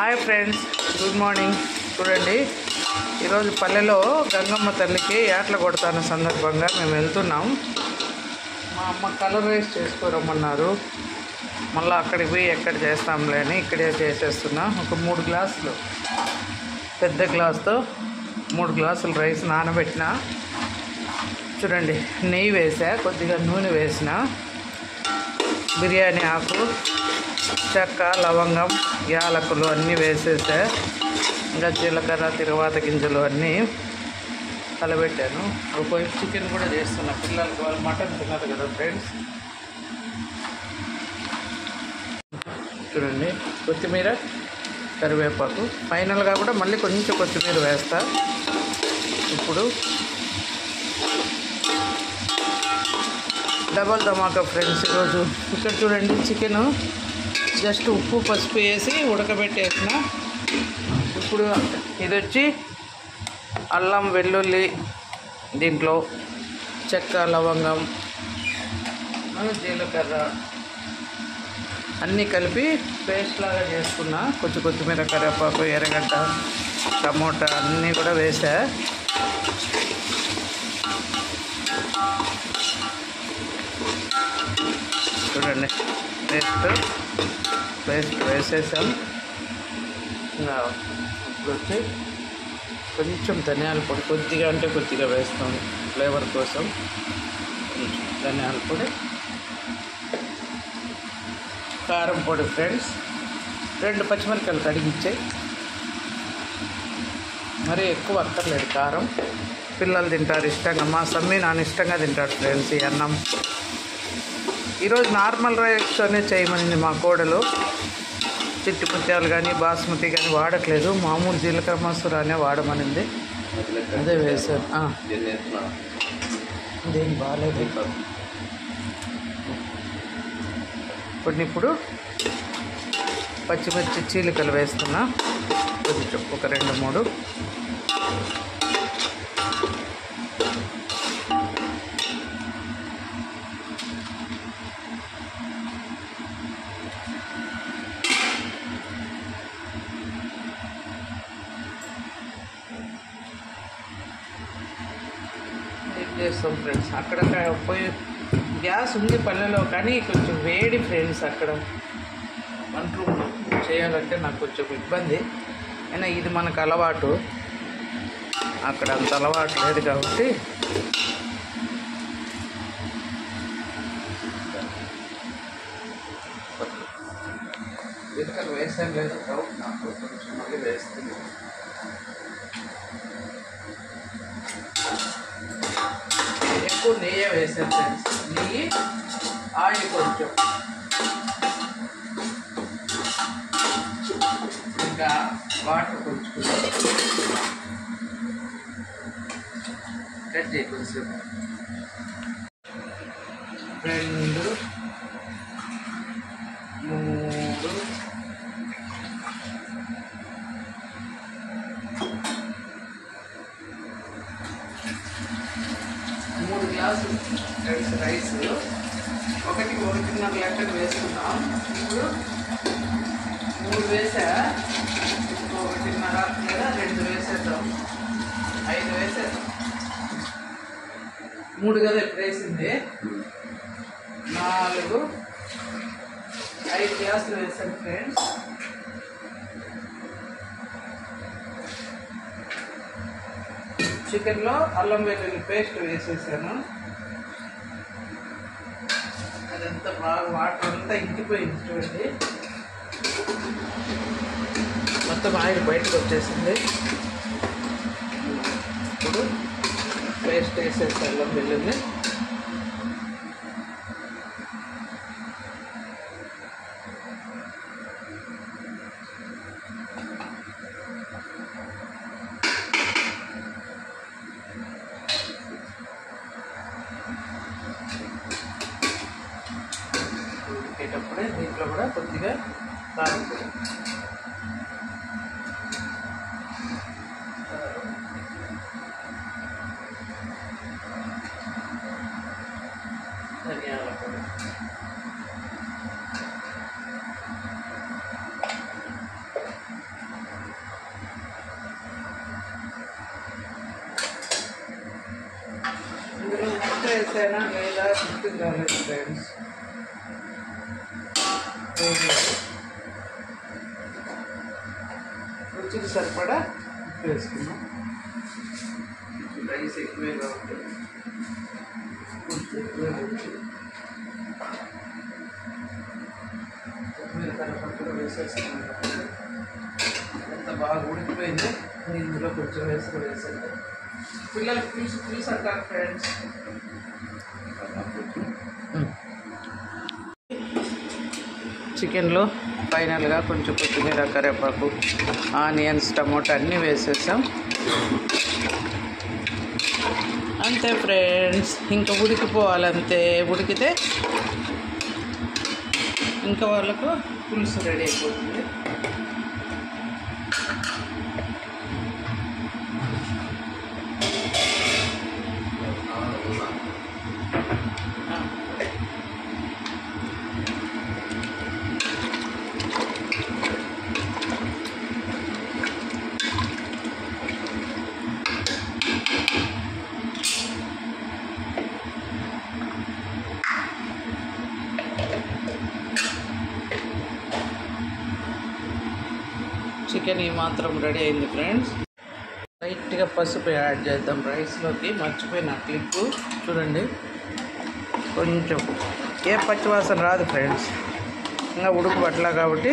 Hi friends, good morning. చూడండి, ఈరోజు పల్లెలో గంగమ్మ తల్లికి ఏట్ల కొడతాన సందర్భంగా మేము వెళ్తున్నాం. మా అమ్మ కలర్ రైస్ చేసుకోరమ్మన్నారు. మళ్ళీ అక్కడికి పోయి ఎక్కడ చేస్తాంలే అని ఇక్కడే చేసేస్తున్నా. ఒక 3 గ్లాసులు, పెద్ద గ్లాసుతో 3 గ్లాసులు రైస్ నానబెట్టిన. చూడండి, నెయ్యి వేసా, కొద్దిగా నూనె వేసిన, బిర్యానీ ఆకు, చెక్క, లవంగం, యాలకులు అన్నీ వేసేసా. ఇంకా జీలకర్ర, తిరువాత గింజలు అన్నీ కలబెట్టాను. ఒక చికెన్ కూడా చేస్తున్నా. పిల్లలకి వాళ్ళు మటన్ తిన్నారు కదా ఫ్రెండ్స్. చూడండి, కొత్తిమీర, కరివేపాకు, ఫైనల్గా కూడా మళ్ళీ కొంచెం కొత్తిమీర వేస్తా. ఇప్పుడు డబల్ ధమాకా ఫ్రెండ్స్. ఈరోజు ఇక్కడ చూడండి, చికెను జస్ట్ ఉప్పు పసుపు వేసి ఉడకబెట్టేసిన. ఇప్పుడు ఇది వచ్చి అల్లం వెల్లుల్లి, దీంట్లో చెక్క, లవంగం, జీలకర్ర అన్నీ కలిపి పేస్ట్ లాగా చేసుకున్నా. కొంచెం కొత్తిమీర, కరివేపాకు, ఎర్రగడ్డ, టమోటా అన్నీ కూడా వేసా. చూడండి, పేస్ట్ వేసేసాం. ఇంకా ఇప్పుడు వచ్చి కొంచెం ధనియాల పొడి, కొద్దిగా అంటే కొద్దిగా వేస్తాం ఫ్లేవర్ కోసం. కొంచెం ధనియాల పొడి, కారం పొడి ఫ్రెండ్స్, 2 పచ్చిమిరపకాయలు కడిగిచ్చాయి. మరీ ఎక్కువ అక్కర్లేదు కారం. పిల్లలు తింటారు ఇష్టంగా. మా సమ్మి నాన్న ఇష్టంగా తింటాడు ఫ్రెండ్స్ ఈ అన్నం. ఈరోజు నార్మల్ రైస్తోనే చేయమనింది మా కోడలు. చిట్టి ముత్యాలు కానీ బాస్మతి కానీ వాడట్లేదు, మామూలు జీలకర్ర మసూరానే వాడమనింది. అదే వేసాను. దేని బాగాలేదు. ఇప్పుడు పచ్చిమిర్చి చీలికలు వేస్తున్నా. కొంచెం ఒక 2-3. చేస్తాం ఫ్రెండ్స్. అక్కడ పోయి గ్యాస్ ఉంది పల్లెలో, కానీ కొంచెం వేడి ఫ్రెండ్స్. అక్కడ వంట రూమ్లో చేయాలంటే నాకు కొంచెం ఇబ్బంది. అయినా ఇది మనకు అలవాటు, అక్కడ అంత అలవాటు లేదు కాబట్టి జీలకర్ర వేసాను లేదు డౌట్ నాకు. కొంచెం మళ్ళీ వేస్తుంది. ఎక్కువ నెయ్యి వేసాను ఫ్రెండ్స్. నెయ్యి, ఆయిల్ కొంచెం, ఇంకా వాటర్ కొంచెం. కట్ చేయి కొంచెం. 2, 3, 3 గ్లాసులు రైస్, 1-1.5 లీటర్ వేసుకుంటాం. ఇప్పుడు 3 వేసా, 1.5 లేదా 2 వేసేద్దాం. 5 వేసేద్దాం. 3 కదా ఇప్పుడు వేసింది. 4, 5 గ్లాసులు వేసాను ఫ్రెండ్స్. చికెన్లో అల్లం వెల్లుల్లి పేస్ట్ వేసేసాను. అదంతా బాగా వాటర్ అంతా ఇంకిపోయింది. చూడండి, మొత్తం ఆయిల్ బయటకు వచ్చేసింది. ఇప్పుడు పేస్ట్ వేసేసి అల్లం వెల్లుల్లి, ఉడికేటప్పుడే దీంట్లో కూడా కొద్దిగా కారం పొడి, వేసానా లేదా గుర్తుకు రాలేదు ఫ్రెండ్స్. రుచికి సరిపడా ఉప్పు వేసుకున్నాం. రైస్ ఎక్కువే కాబట్టి కొంచెం ఎక్కువే రుచి. కలపకుండా వేసేసుకున్నాం. ఎంత బాగా ఉడికిపోయింది. ఇందులో కొంచెం వేసేది. పిల్లలకి పులుసు అంటారు ఫ్రెండ్స్. చికెన్లో ఫైనల్గా కొంచెం కొత్తిమీర, కరివేపాకు, ఆనియన్స్, టమోటా అన్నీ వేసేసాం. అంతే ఫ్రెండ్స్, ఇంకా ఉడికిపోవాలంతే. ఉడికితే ఇంకా వాళ్ళకు పులుసు రెడీ అయిపోతుంది. చికెన్ ఈ మాత్రం రెడీ అయింది ఫ్రెండ్స్. లైట్గా పసుపు యాడ్ చేద్దాం రైస్లోకి. మర్చిపోయిన క్లిప్పు చూడండి. కొంచెం ఏ పచ్చివాసన రాదు ఫ్రెండ్స్. ఇంకా ఉడకబట్లా కాబట్టి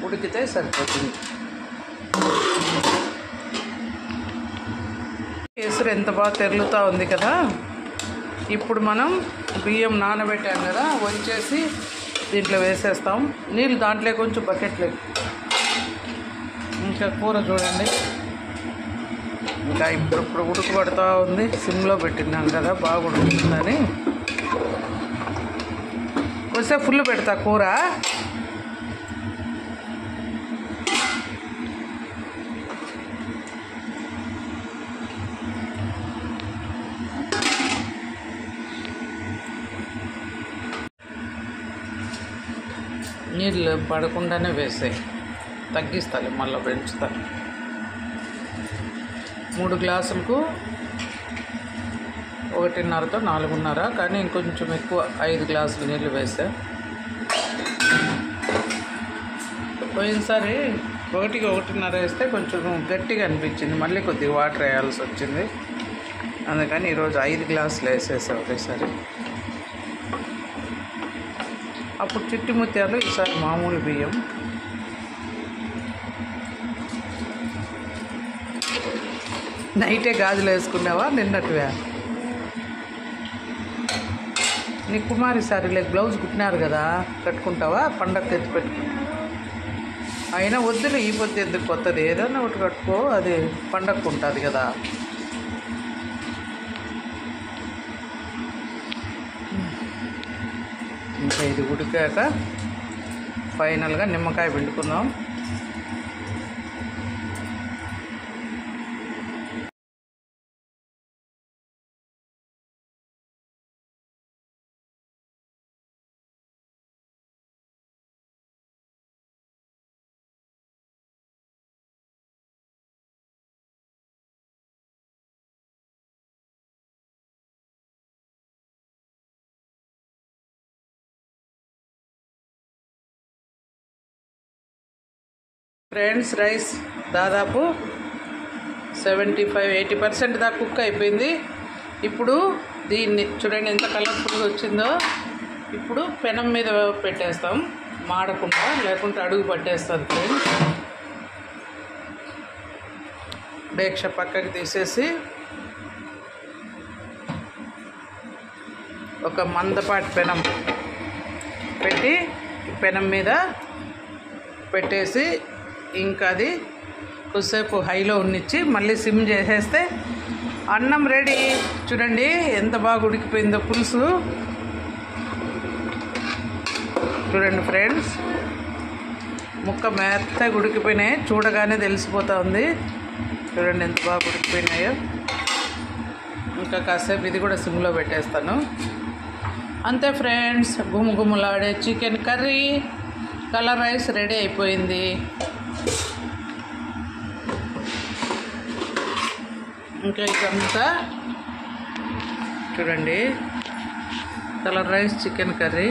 ఉడికితే సరిపోతుంది. కేసరి ఎంత బాగా తెరులుతూ ఉంది కదా. ఇప్పుడు మనం బియ్యం నానబెట్టాం కదా, వంచేసి దీంట్లో వేసేస్తాం. నీళ్ళు దాంట్లో కొంచెం బకెట్లో. ఇంకా కూర చూడండి, ఇంకా ఇప్పుడు ఉడకబడుతూ ఉంది. సిమ్లో పెట్టినాం కదా, బాగా ఉడుకుతుందని. వస్తే ఫుల్ పెడతా కూర. నీళ్ళు పడకుండానే వేసాయి. తగ్గిస్తాను, మళ్ళీ పెంచుతాను. 3 గ్లాసులకు 1.5తో 4.5, కానీ ఇంకొంచెం ఎక్కువ 5 గ్లాసులు నీళ్ళు వేసా. పోయినసారి 1కి 1.5 వేస్తే కొంచెం గట్టిగా అనిపించింది. మళ్ళీ కొద్దిగా వాటర్ వేయాల్సి వచ్చింది. అందుకని ఈరోజు 5 గ్లాసులు వేసేసా ఒకేసారి. అప్పుడు చిట్టి ముత్యాలు, ఈసారి మామూలు బియ్యం. నైటే గాజులు వేసుకున్నావా నిన్నట్టువే? నీ కుమారి సారీలే బ్లౌజ్ కుట్టినారు కదా, కట్టుకుంటావా? పండగ తెచ్చి పెట్టు. అయినా వద్దులే, ఈ పొద్దు ఎందుకు కొత్తది, ఏదన్నా ఒకటి కట్టుకో, అది పండగకు ఉంటుంది కదా. ఇంకా ఇది ఉడికాక ఫైనల్గా నిమ్మకాయ పిండుకుందాం. ఫ్రెండ్స్, రైస్ దాదాపు 75-80% దాకా కుక్ అయిపోయింది. ఇప్పుడు దీన్ని చూడండి ఎంత కలర్ఫుల్గా వచ్చిందో. ఇప్పుడు పెనం మీద పెట్టేస్తాం, మాడకుండా, లేకుంటే అడుగు పట్టేస్తుంది ఫ్రెండ్స్. డేక్ష పక్కకి తీసేసి ఒక మందపాటి పెనం పెట్టి పెనం మీద పెట్టేసి ఇంకా అది కొద్దిసేపు హైలో ఉన్నిచ్చి మళ్ళీ సిమ్ చేసేస్తే అన్నం రెడీ. చూడండి ఎంత బాగా ఉడికిపోయిందో పులుసు. చూడండి ఫ్రెండ్స్, ముక్క మెత్తగా ఉడికిపోయినాయి, చూడగానే తెలిసిపోతూ ఉంది. చూడండి ఎంత బాగా ఉడికిపోయినాయో. ఇంకా కాసేపు ఇది కూడా సిమ్లో పెట్టేస్తాను. అంతే ఫ్రెండ్స్, గుమ్ములాడే chicken curry, colour rice ready అయిపోయింది. ఇంకా ఇదంతా చూడండి, కలర్ రైస్ చికెన్ కర్రీ